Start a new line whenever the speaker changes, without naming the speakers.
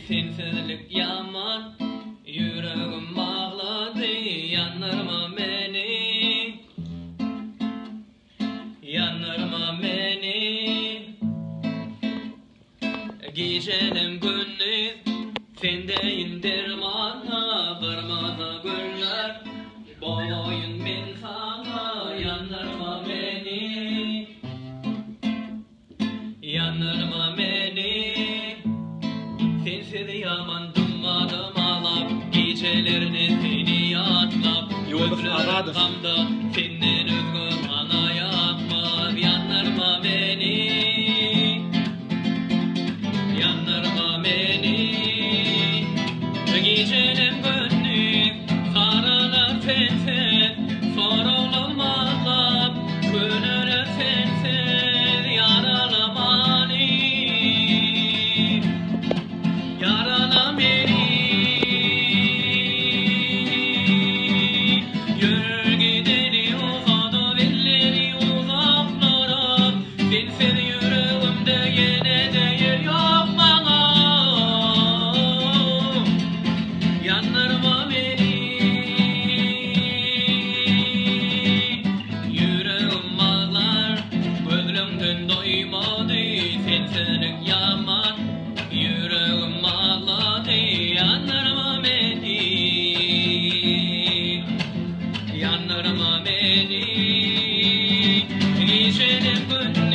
sensizlik yaman, yüreğim bağladı, yanırma beni, yanırma beni. Gecelim gündüz, sendeyin dermana, kırmızı güller, boyun ben sana, yanırma beni, yanırma beni. Sensiz yaman dummadım alap, gecelerini seni yatlap, ömrüm gamda senden özgü bana yapmaz, yanırma beni, yanırma beni. Gecelim gündüz sarılır sensiz, sorulum ağlap, gönülüm sensiz, yaralama beni, yarala beni. Yürür gideni uzadı belleri uzaklara, sensiz yüreğimde yine değer yok bana, yanırma beni. Yüreğim ağlar, gözümden doymadı, sensizlik yaman, yüreğim ağladı, yanırma beni, yanırma beni. Gecenin gündüz